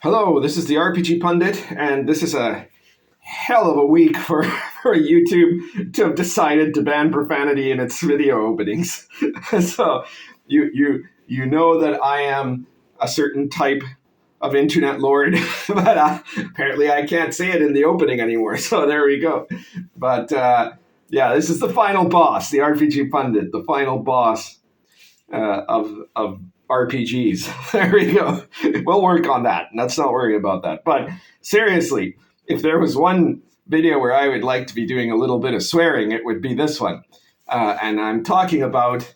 Hello, this is the RPG Pundit, and this is a hell of a week for YouTube to have decided to ban profanity in its video openings. So you know that I am a certain type of internet lord, but apparently I can't say it in the opening anymore. So there we go. But yeah, this is the final boss, the RPG Pundit, the final boss of RPGs. There we go. We'll work on that. Let's not worry about that. But seriously, if there was one video where I would like to be doing a little bit of swearing, it would be this one. And I'm talking about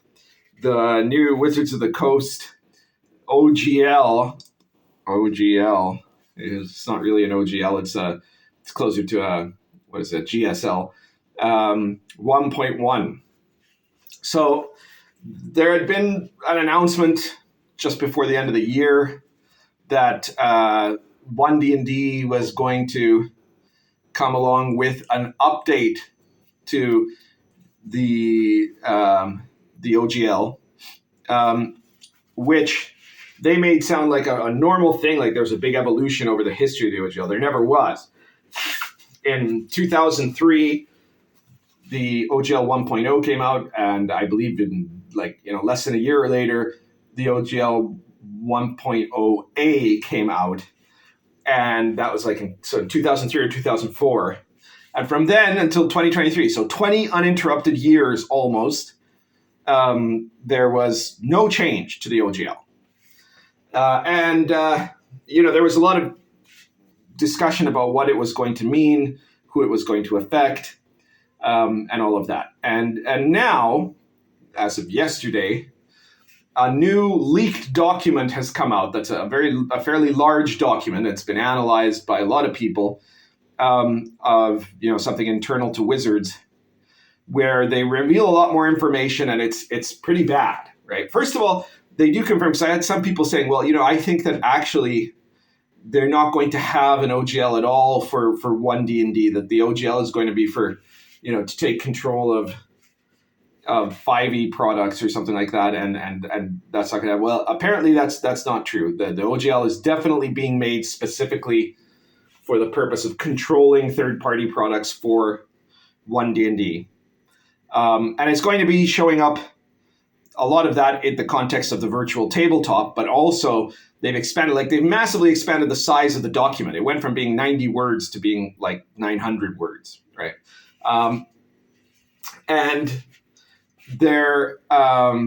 the new Wizards of the Coast OGL. OGL. It's not really an OGL. It's closer to a, what is it, GSL 1.1. So there had been an announcement just before the end of the year that 1D&D was going to come along with an update to the OGL, which they made sound like a normal thing, like there was a big evolution over the history of the OGL. There never was. In 2003, the OGL 1.0 came out, and I believe in less than a year later, the OGL 1.0A came out, and that was in 2003 or 2004. And from then until 2023, so 20 uninterrupted years almost, there was no change to the OGL. There was a lot of discussion about what it was going to mean, who it was going to affect, and all of that. And now, as of yesterday, a new leaked document has come out. That's a fairly large document. It's been analyzed by a lot of people, of something internal to Wizards, where they reveal a lot more information, and it's pretty bad, right? First of all, they do confirm, because I had some people saying, well, I think that actually they're not going to have an OGL at all for 1D&D, that the OGL is going to be for, to take control of 5e products or something like that, and that's not going to happen. Well, apparently that's not true. The OGL is definitely being made specifically for the purpose of controlling third-party products for 1D&D. And it's going to be showing up a lot of that in the context of the virtual tabletop, but also they've massively expanded the size of the document. It went from being 90 words to being 900 words, right? And they're, or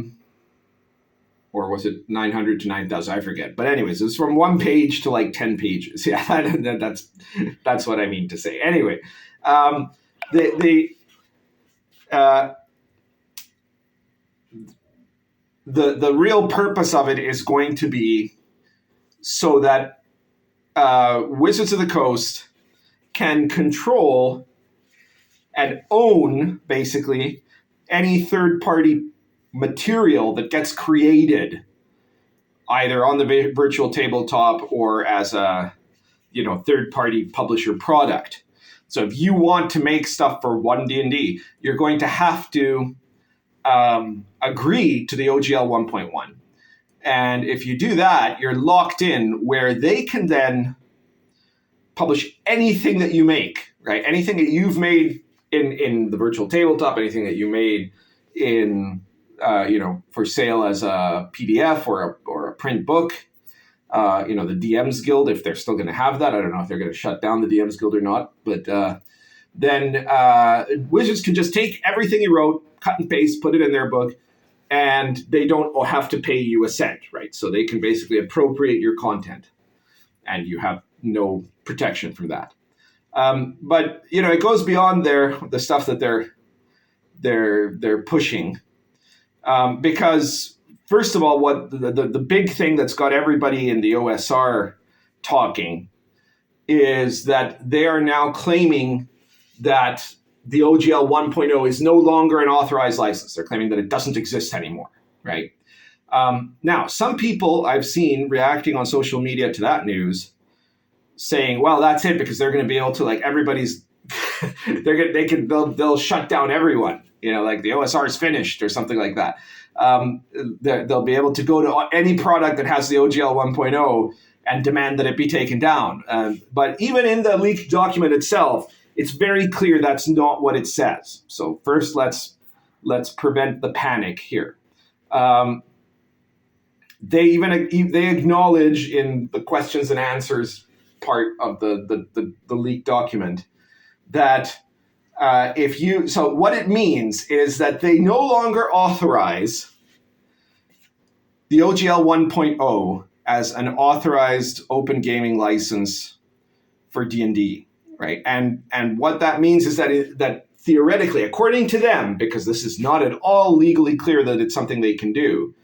was it 900 to 9,000? I forget. But anyways, it was from 1 page to 10 pages. Yeah, that's what I mean to say. Anyway, the real purpose of it is going to be so that Wizards of the Coast can control and own, basically, any third-party material that gets created either on the virtual tabletop or as a third-party publisher product. So if you want to make stuff for 1D&D, you're going to have to agree to the OGL 1.1. And if you do that, you're locked in where they can then publish anything that you make, right? Anything that you've made in the virtual tabletop, anything that you made in, for sale as a PDF or a print book, the DMs Guild, if they're still going to have that. I don't know if they're going to shut down the DMs Guild or not, but then Wizards can just take everything you wrote, cut and paste, put it in their book, and they don't have to pay you a cent, right? So they can basically appropriate your content, and you have no protection from that. But it goes beyond the stuff that they're pushing, because first of all, what the big thing that's got everybody in the OSR talking is that they are now claiming that the OGL 1.0 is no longer an authorized license. They're claiming that it doesn't exist anymore, right? Now, some people I've seen reacting on social media to that news, saying, "Well, that's it," because they're going to be able to everybody's, they'll shut down everyone. The OSR is finished or something like that. They'll be able to go to any product that has the OGL 1.0 and demand that it be taken down. But even in the leaked document itself, it's very clear that's not what it says. So first, let's prevent the panic here. They acknowledge in the questions and answers part of the leaked document that so what it means is that they no longer authorize the OGL 1.0 as an authorized open gaming license for D&D, right? And what that means is that theoretically, according to them, because this is not at all legally clear that it's something they can do,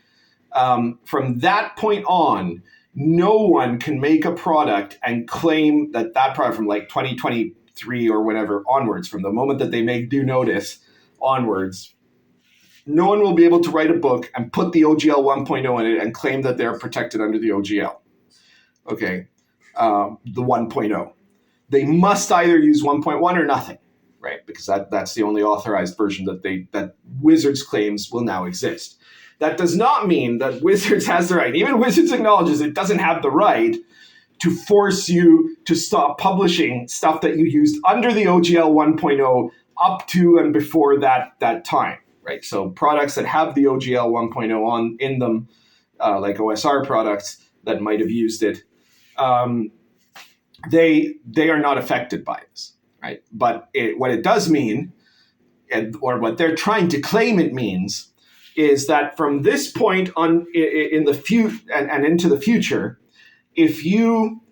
from that point on, no one can make a product and claim that product from like 2023 or whatever onwards, from the moment that they make due notice onwards, no one will be able to write a book and put the OGL 1.0 in it and claim that they're protected under the OGL. Okay, the 1.0. They must either use 1.1 or nothing, right? Because that's the only authorized version that Wizards claims will now exist. That does not mean that Wizards has the right. Even Wizards acknowledges it doesn't have the right to force you to stop publishing stuff that you used under the OGL 1.0 up to and before that time. Right, so products that have the OGL 1.0 in them, like OSR products that might have used it, they are not affected by this, right? But what it does mean, or what they're trying to claim it means, is that from this point on in the and into the future, if you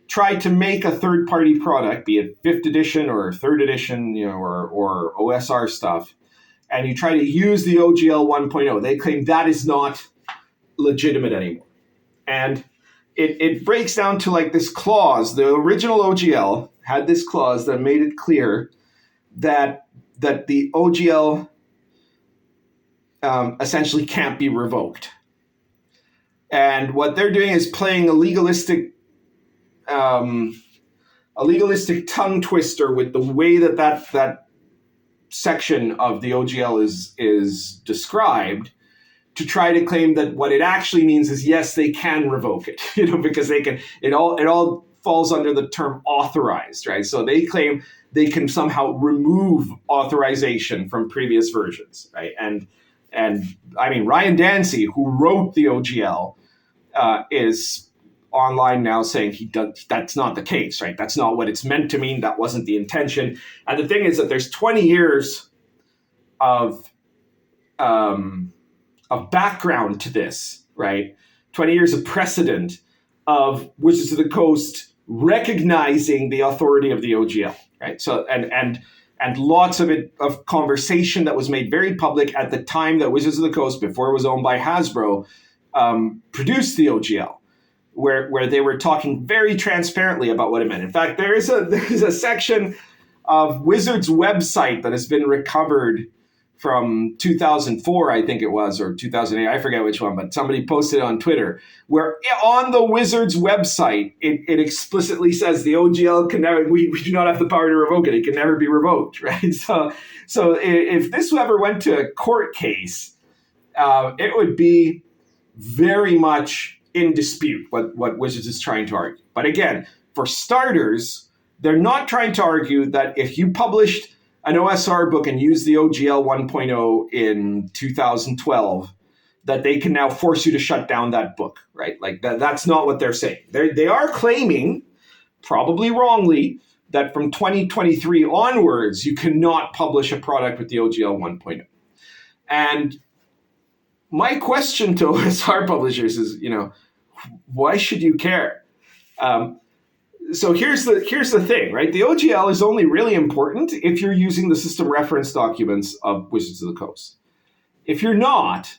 try to make a third-party product, be it 5th edition or 3rd edition, or OSR stuff, and you try to use the OGL 1.0, they claim that is not legitimate anymore. And it breaks down to like this clause. The original OGL had this clause that made it clear that the OGL essentially can't be revoked. And what they're doing is playing a legalistic tongue twister with the way that section of the OGL is described, to try to claim that what it actually means is, yes, they can revoke it, because they can. It all falls under the term authorized, right? So they claim they can somehow remove authorization from previous versions, right? And I mean, Ryan Dancy, who wrote the OGL, is online now saying that's not the case, right? That's not what it's meant to mean. That wasn't the intention. And the thing is that there's 20 years of background to this, right? 20 years of precedent of Wizards of the Coast recognizing the authority of the OGL, right? So and lots of conversation that was made very public at the time that Wizards of the Coast, before it was owned by Hasbro, produced the OGL, where they were talking very transparently about what it meant. In fact, there's a section of Wizards' website that has been recovered from 2004, I think it was, or 2008, I forget which one, but somebody posted it on Twitter, where on the Wizards website, it explicitly says the OGL can never, we do not have the power to revoke it. It can never be revoked, right? So if this ever went to a court case, it would be very much in dispute what Wizards is trying to argue. But again, for starters, they're not trying to argue that if you published an OSR book and used the OGL 1.0 in 2012, that they can now force you to shut down that book, right? Like that's not what they're saying. They are claiming, probably wrongly, that from 2023 onwards, you cannot publish a product with the OGL 1.0. And my question to OSR publishers is, why should you care? So here's the thing, right? The OGL is only really important if you're using the system reference documents of Wizards of the Coast. If you're not,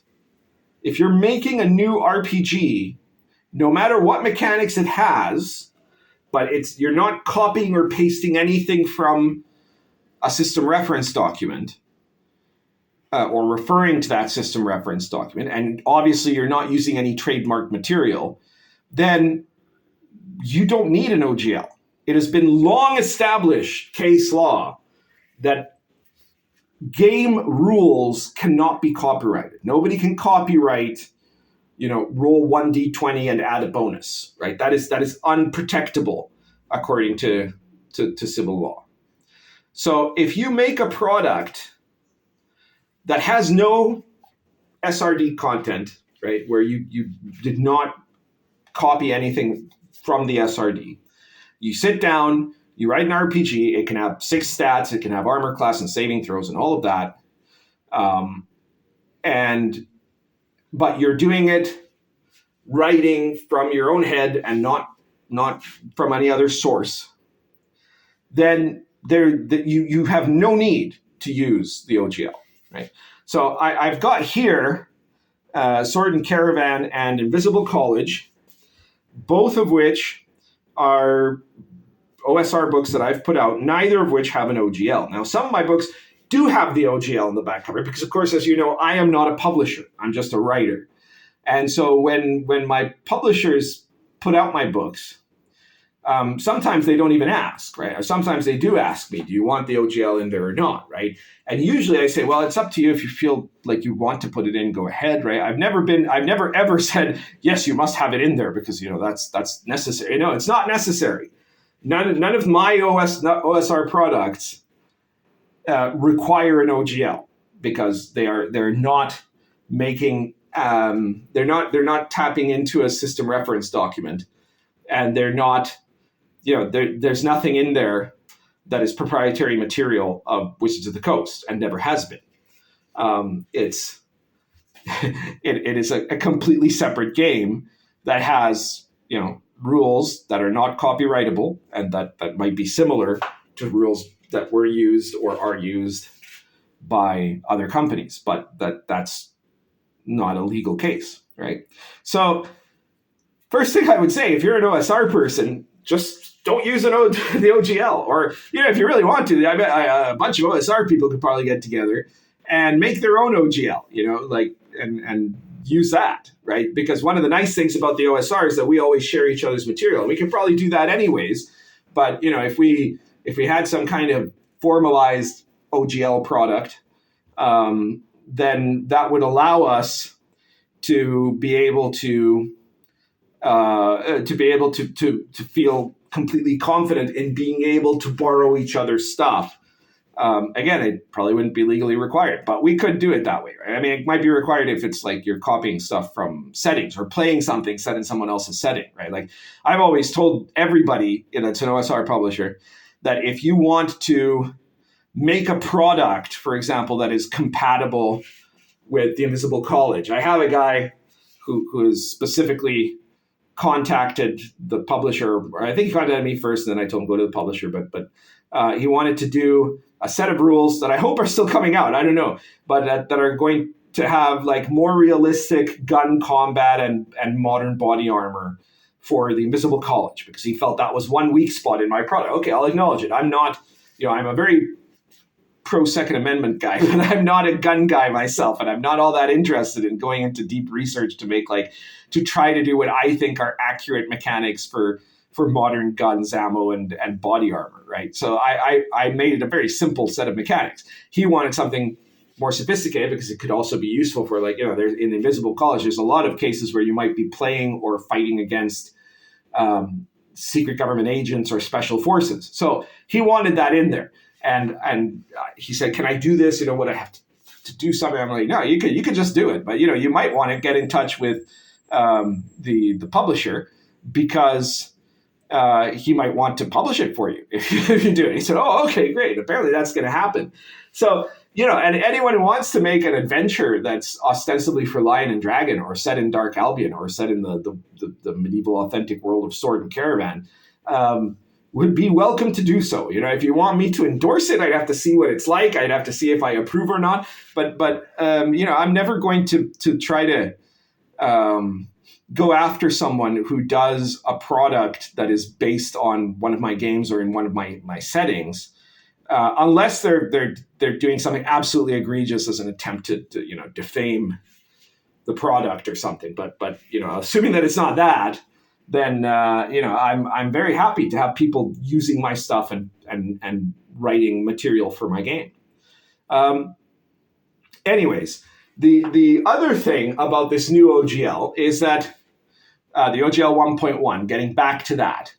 if you're making a new RPG, no matter what mechanics it has, but you're not copying or pasting anything from a system reference document, or referring to that system reference document, and obviously you're not using any trademark material, then you don't need an OGL. It has been long established case law that game rules cannot be copyrighted. Nobody can copyright roll 1d20 and add a bonus, right? That is unprotectable according to civil law. So if you make a product that has no SRD content, right, where you did not copy anything from the SRD, you sit down, you write an RPG, it can have 6 stats, it can have armor class and saving throws and all of that, but you're doing it writing from your own head and not from any other source, then you have no need to use the OGL, right? So I've got here Sword and Caravan and Invisible College, both of which are OSR books that I've put out, neither of which have an OGL. Now, some of my books do have the OGL in the back cover because, of course, as you know, I am not a publisher. I'm just a writer. And so when my publishers put out my books, sometimes they don't even ask, right? Or sometimes they do ask me, do you want the OGL in there or not, right? And usually I say, well, it's up to you. If you feel like you want to put it in, go ahead, right? I've never ever said, yes, you must have it in there because, that's necessary. No, it's not necessary. None of my OSR products require an OGL because they're not making they're not tapping into a system reference document, and they're not there's nothing in there that is proprietary material of Wizards of the Coast and never has been. It is a completely separate game that has rules that are not copyrightable and that might be similar to rules that were used or are used by other companies, but that's not a legal case, right? So first thing I would say, if you're an OSR person, just don't use the OGL. Or, if you really want to, I bet a bunch of OSR people could probably get together and make their own OGL, and use that, right? Because one of the nice things about the OSR is that we always share each other's material. We can probably do that anyways. But, if we had some kind of formalized OGL product, then that would allow us to be able to feel completely confident in being able to borrow each other's stuff. Again, it probably wouldn't be legally required, but we could do it that way, right? I mean, it might be required if it's like you're copying stuff from settings or playing something set in someone else's setting, right? Like I've always told everybody that's an OSR publisher that if you want to make a product, for example, that is compatible with the Invisible College. I have a guy who is specifically contacted the publisher, or I think he contacted me first, and then I told him go to the publisher, but he wanted to do a set of rules that I hope are still coming out, I don't know, but that are going to have like more realistic gun combat and modern body armor for the Invisible College, because he felt that was one weak spot in my product. Okay, I'll acknowledge it. I'm not, I'm a very pro-Second Amendment guy, but I'm not a gun guy myself, and I'm not all that interested in going into deep research to try to do what I think are accurate mechanics for modern guns, ammo, and body armor, right? So I made it a very simple set of mechanics. He wanted something more sophisticated because it could also be useful for there's in the Invisible College, there's a lot of cases where you might be playing or fighting against secret government agents or special forces. So he wanted that in there. And he said, can I do this? Would I have to do something? I'm like, no, you could just do it. But, you might want to get in touch with the publisher because he might want to publish it for you if you do it. He said, oh, okay, great. Apparently that's going to happen. So, and anyone who wants to make an adventure that's ostensibly for Lion and Dragon or set in Dark Albion or set in the medieval authentic world of Sword and Caravan, would be welcome to do so. If you want me to endorse it, I'd have to see what it's like. I'd have to see if I approve or not. But I'm never going to try to go after someone who does a product that is based on one of my games or in one of my settings, unless they're doing something absolutely egregious as an attempt to defame the product or something. But assuming that it's not that, then I'm very happy to have people using my stuff and writing material for my game. Anyways, The other thing about this new OGL is that the OGL 1.1, getting back to that,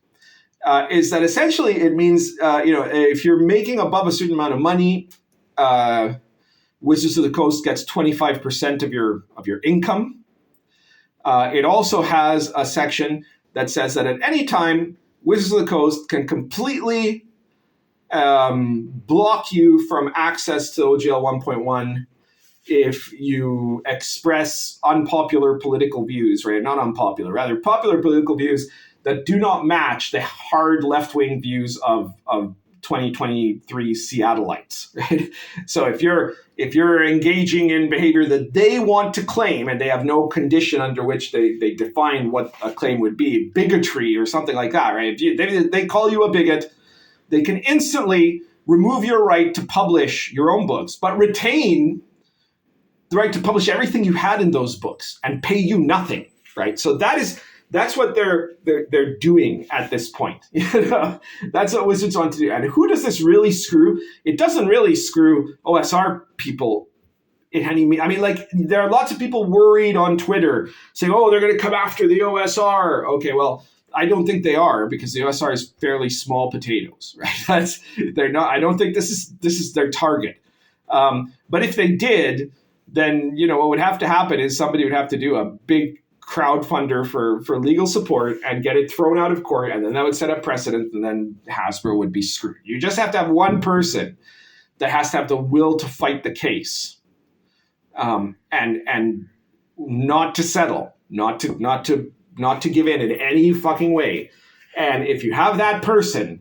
is that essentially it means if you're making above a certain amount of money, Wizards of the Coast gets 25% of your income. It also has a section that says that at any time, Wizards of the Coast can completely block you from access to OGL 1.1 if you express unpopular political views, right? Not unpopular, rather popular political views that do not match the hard left-wing views of 2023 Seattleites, right? So if you're engaging in behavior that they want to claim, and they have no condition under which they define what a claim would be, bigotry or something like that, right? If they call you a bigot, they can instantly remove your right to publish your own books, but retain the right to publish everything you had in those books and pay you nothing, right? So that's what they're doing at this point. That's what Wizards want to do. And who does this really screw? It doesn't really screw OSR people in any. I mean, like, there are lots of people worried on Twitter saying, "Oh, they're going to come after the OSR." Okay, well, I don't think they are, because the OSR is fairly small potatoes, right? They're not. I don't think this is their target. But if they did, then what would have to happen is somebody would have to do a big crowdfunder for legal support and get it thrown out of court, and then that would set a precedent, and then Hasbro would be screwed. You just have to have one person that has to have the will to fight the case, and not to settle, not to give in any fucking way. And if you have that person,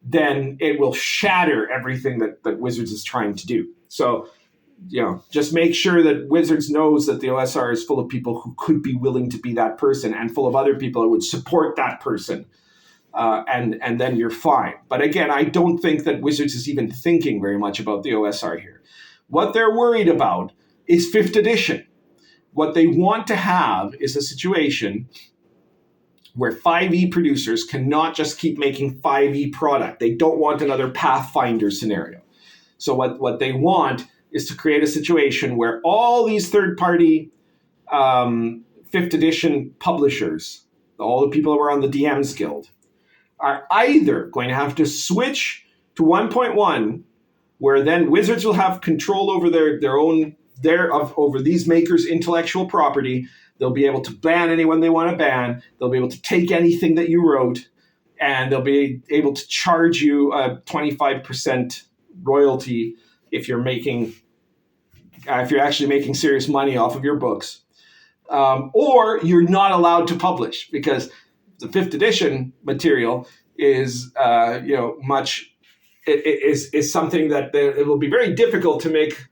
then it will shatter everything that Wizards is trying to do. So, just make sure that Wizards knows that the OSR is full of people who could be willing to be that person, and full of other people who would support that person. And then you're fine. But again, I don't think that Wizards is even thinking very much about the OSR here. What they're worried about is 5th edition. What they want to have is a situation where 5e producers cannot just keep making 5e product. They don't want another Pathfinder scenario. So what they want is to create a situation where all these third-party 5th edition publishers, all the people who are on the DMs Guild, are either going to have to switch to 1.1, where then Wizards will have control over over these makers' intellectual property. They'll be able to ban anyone they want to ban. They'll be able to take anything that you wrote, and they'll be able to charge you a 25% royalty if you're actually making serious money off of your books, or you're not allowed to publish, because the 5th edition material is is something that it will be very difficult to make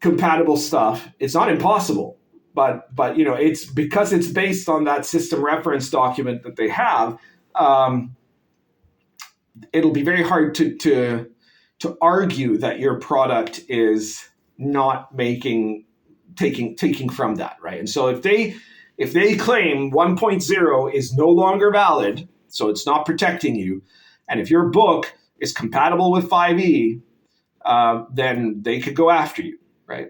compatible stuff. It's not impossible, but it's because it's based on that system reference document that they have. It'll be very hard to argue that your product is not taking from that, right? And so if they claim 1.0 is no longer valid, so it's not protecting you, and if your book is compatible with 5e, then they could go after you, right?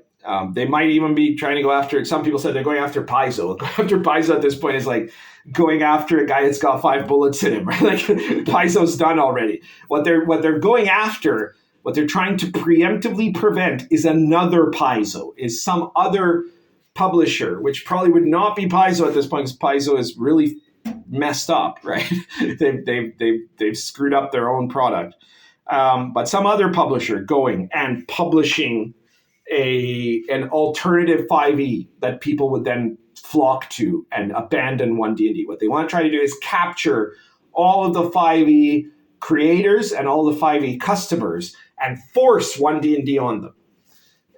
They might even be trying to go after. Some people said they're going after Paizo. Going after Paizo at this point is like going after a guy that's got 5 bullets in him, right? Like, Paizo's done already. What they're going after, what they're trying to preemptively prevent, is another Paizo, is some other publisher, which probably would not be Paizo at this point, because Paizo is really messed up, right? they've screwed up their own product. But some other publisher going and publishing an alternative 5e that people would then flock to and abandon 1D&D. What they want to try to do is capture all of the 5e creators and all the 5e customers and force 1D&D on them.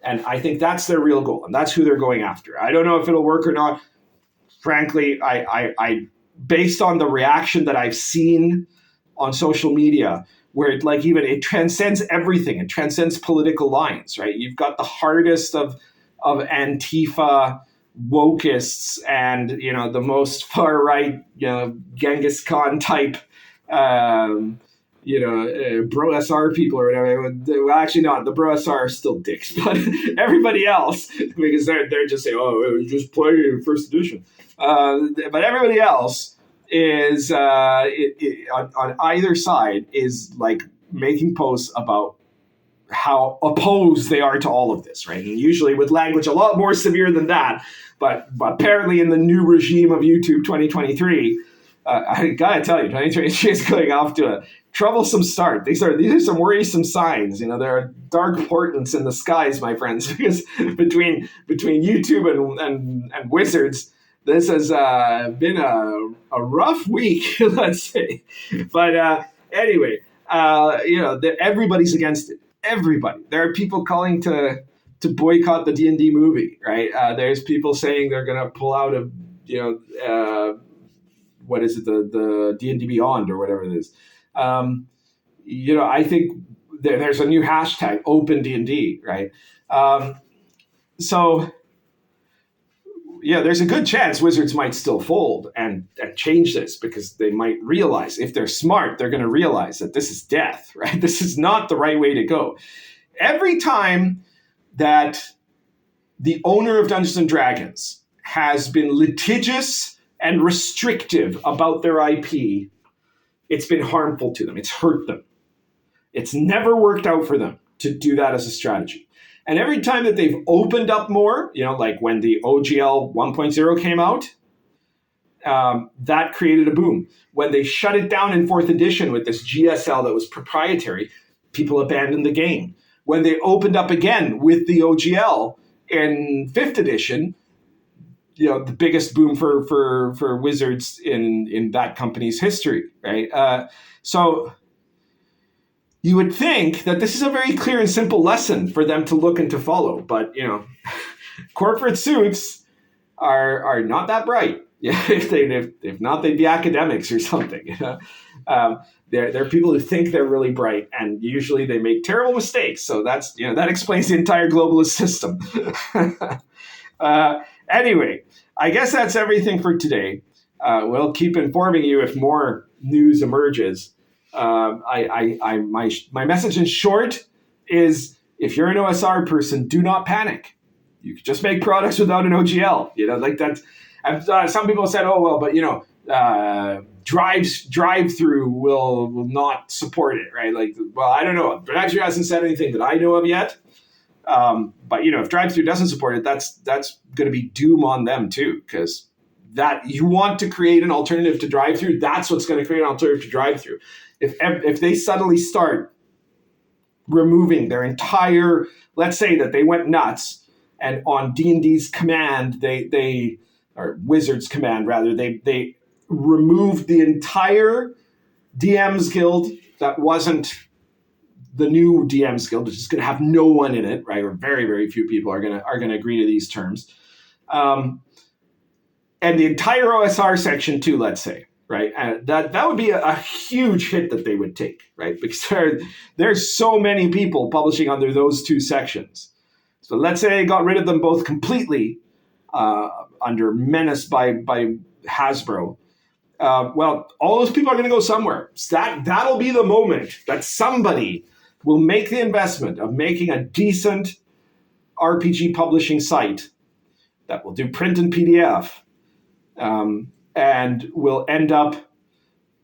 And I think that's their real goal, and that's who they're going after. I don't know if it'll work or not. Frankly, I based on the reaction that I've seen on social media, where it transcends everything. It transcends political lines, right? You've got the hardest of Antifa wokeists and, the most far right, Genghis Khan type Bro SR people or whatever. Well, actually not. The Bro SR are still dicks, but everybody else, because they're just saying, oh, it was just play in first edition. But everybody else is on either side is like making posts about how opposed they are to all of this, right? And usually with language a lot more severe than that. But apparently in the new regime of YouTube 2023, I gotta tell you, 2023 is going off to a troublesome start. These are some worrisome signs. There are dark portents in the skies, my friends, because between YouTube and Wizards, this has been a rough week, let's say. But anyway, everybody's against it. Everybody. There are people calling to boycott the D&D movie, right? There's people saying they're going to pull out of, what is it, the D&D Beyond or whatever it is. I think there's a new hashtag, Open D&D, right? So there's a good chance Wizards might still fold and change this, because they might realize, if they're smart, they're going to realize that this is death, right? This is not the right way to go. Every time that the owner of Dungeons and Dragons has been litigious and restrictive about their IP, it's been harmful to them. It's hurt them. It's never worked out for them to do that as a strategy. And every time that they've opened up more, like when the OGL 1.0 came out, that created a boom. When they shut it down in 4th edition with this GSL that was proprietary, people abandoned the game. When they opened up again with the OGL in 5th edition, the biggest boom for Wizards in that company's history, right? So you would think that this is a very clear and simple lesson for them to look and to follow, but corporate suits are not that bright. If not, they'd be academics or something. They're people who think they're really bright, and usually they make terrible mistakes. So that explains the entire globalist system. Anyway, I guess that's everything for today. We'll keep informing you if more news emerges. My message in short is, if you're an OSR person, do not panic. You can just make products without an OGL. Like that. Some people said, oh well, but drive-through will not support it, right? Like, well, I don't know. Drive-through hasn't said anything that I know of yet. But if drive-through doesn't support it, that's going to be doom on them too, because that you want to create an alternative to drive-through. That's what's going to create an alternative to drive-through. If they suddenly start removing their entire, let's say that they went nuts, and on D&D's command, or Wizards' command rather, they removed the entire DM's Guild that wasn't the new DM's Guild, which is going to have no one in it, right? Or very, very few people are going to agree to these terms. And the entire OSR section too, let's say, right? And that would be a huge hit that they would take, right? Because there's so many people publishing under those two sections. So let's say they got rid of them both completely under menace by Hasbro. Well, all those people are going to go somewhere. So that'll be the moment that somebody will make the investment of making a decent RPG publishing site that will do print and PDF, and will end up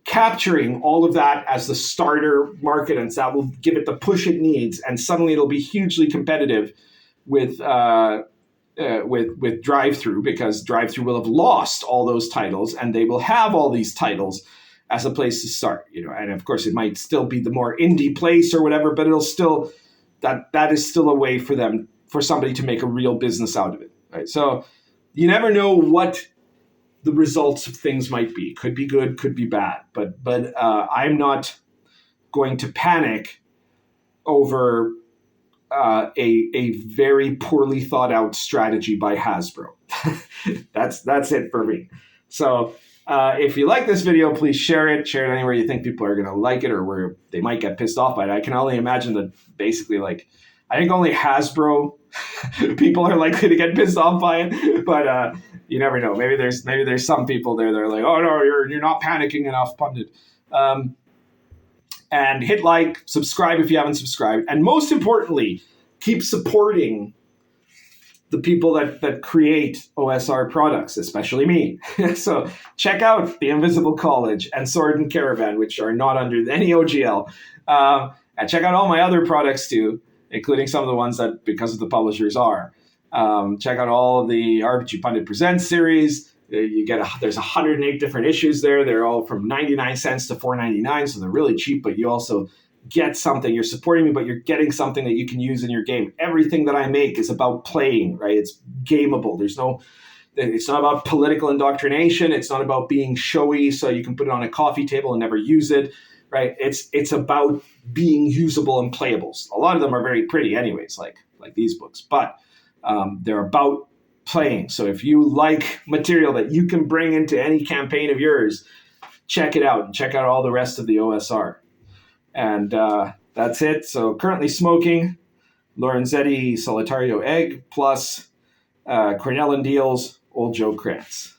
capturing all of that as the starter market, and so that will give it the push it needs, and suddenly it'll be hugely competitive with drive-through, because drive-through will have lost all those titles, and they will have all these titles as a place to start. And of course it might still be the more indie place or whatever, but it'll still that is still a way for somebody to make a real business out of it, right? So you never know what the results of things might be. Could be good, could be bad, but I'm not going to panic over a very poorly thought out strategy by Hasbro. That's it for me. So if you like this video, please share it anywhere you think people are going to like it, or where they might get pissed off by it. I can only imagine that basically, I think only Hasbro people are likely to get pissed off by it, but you never know. Maybe there's some people there that are like, oh no, you're not panicking enough, pundit. And hit like, subscribe if you haven't subscribed. And most importantly, keep supporting the people that create OSR products, especially me. So check out The Invisible College and Sword and Caravan, which are not under any OGL. And check out all my other products too, including some of the ones that, because of the publishers, are. Check out all of the RPG Pundit Presents series. There's 108 different issues there. They're all from 99 cents to $4.99, so they're really cheap, but you also get something. You're supporting me, but you're getting something that you can use in your game. Everything that I make is about playing, right? It's gameable. It's not about political indoctrination. It's not about being showy so you can put it on a coffee table and never use it, right? It's about being usable and playables. A lot of them are very pretty anyways, like these books, but they're about playing. So if you like material that you can bring into any campaign of yours, check it out and check out all the rest of the OSR. And that's it. So currently smoking Lorenzetti Solitario Egg plus Cornell and Deal's Old Joe Krantz.